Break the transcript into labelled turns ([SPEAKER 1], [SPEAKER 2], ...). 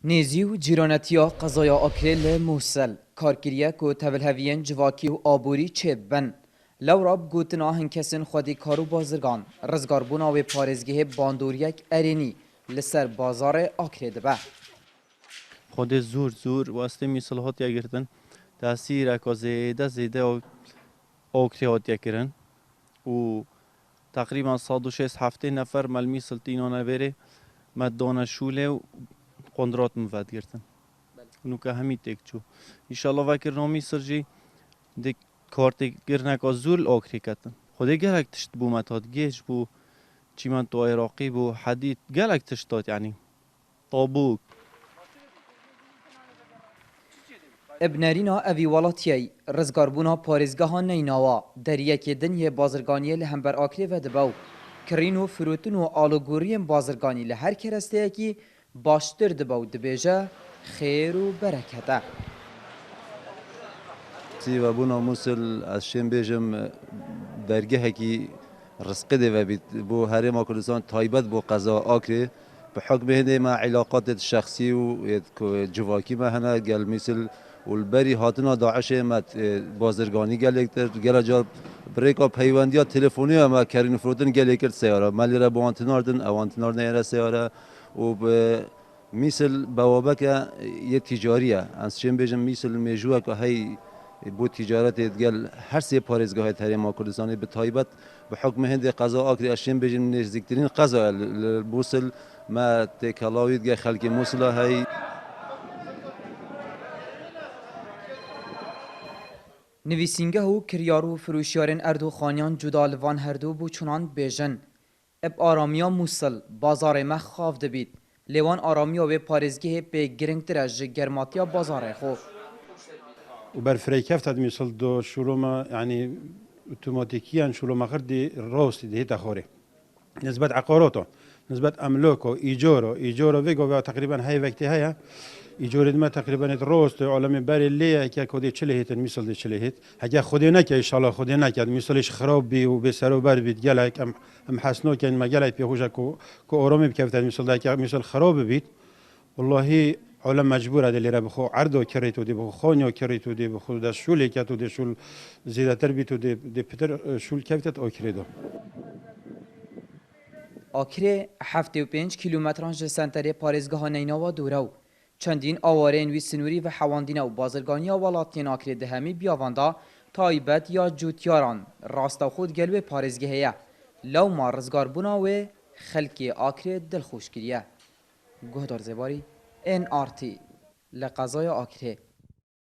[SPEAKER 1] نیزی و جیرانتیا قضایا آکریل موسل کارکریه که تولهویین جواکی و آبوری چه بن لوراب گوتنا هنکسن خودی کارو بازرگان رزگاربونا و پارزگه باندوریک ارینی لسر بازار آکرید به
[SPEAKER 2] خود زور واسطه میسل هات یگرتن تاثیر اکازه زیده آکری هات یکرن و تقریبا 106 هفته نفر ملمی سلطینانه بره مدانه شوله و قندرات مفاد گرتن اونو که همی تکچو انشالله وکر نامی سرجی ده کارت گرنک آزول آکری کتن خودی گلک تشت بو متاد گیش بو چیمن تو عراقی بو حدید گلک تشتات یعنی طابوک
[SPEAKER 1] ابنرینا اوی والاتیای رزگاربونا پارزگاه نیناوا دریه که دنیه بازرگانی لهمبر آکری و دباو کرینو فروتن و آلوگوریم بازرگانی لهر کرسته کی باشتر دباو دبیجه خیر و برکته
[SPEAKER 3] تی و بونا موسل از شیم بیجم درگه کی رزق ده و بیت بو هرم کردستان تایبت بو قضا آکری بحكم هذه مع علاقات الشخصي وجواكي ما هنا قال مثل والبري هاتنا داعش ما بازرگاني قال يكتر قال جاب بريك اب هيوانديا تليفونيا ما كارين فروتن قال يكتر سياره مالي را بوانتناردن اوانتنار نيرا سياره و مثل بوابك يه تجاريه از شم بيجم مثل ميجوا که هي بو تجارت قال هر سه پاريزگاه تريم كردستان به تایبت بحكم هند قضا آكري اشين بيجم نزدیکترین قضا بوصل ما تکلاوید گه خلک موصله هی
[SPEAKER 1] نویسینگه و کریارو فروشیارن اردو خانیان جدا لوان هردو بو چونان بیجن اب آرامیا موصل بازار مخ خاف دبید لیوان آرامیا و پارزگه به گرنگ درج گرماتیا بازار خو
[SPEAKER 4] وبرفريكاف تاد ميصل دو شروما يعني اوتوماتيكيا شروما خردي روست دي تاخوري نسبة عقاراته نسبة املاكه ايجاره ويجو تقريبا هاي وقتي هيا ايجار ما تقريبا روست عالم بري اللي كي كودي تشلهيت ميصل دي تشلهيت حاجه خودي نك ان شاء الله خودي نك ميصلش خراب بي وبسرو بر بيت قالك ام حسنو كان ما قالك بيخوجا كو اورامي بكفت ميصل دا ميصل خراب بيت والله عالم مجبور هذا اللي ربخو عرضو كريتو دي بخو خونيو كريتو دي بخو دا شول كاتو دي شول زيادة تربيتو دي بتر شول كفتت اوكريدو
[SPEAKER 1] آکره 75 کیلومتران جسنتری پارزگاه نیناوا دوراو چندین آوارین وی سنوری و حواندین و بازرگانی ولاتین آکره دهمی بیاواندا تایبت یا جوتیاران راستا خود گلوه پارزگاهیه لو ما رزگار بونا و خلکی آکره دلخوش کریه گهدار زباری NRT لقضای آکره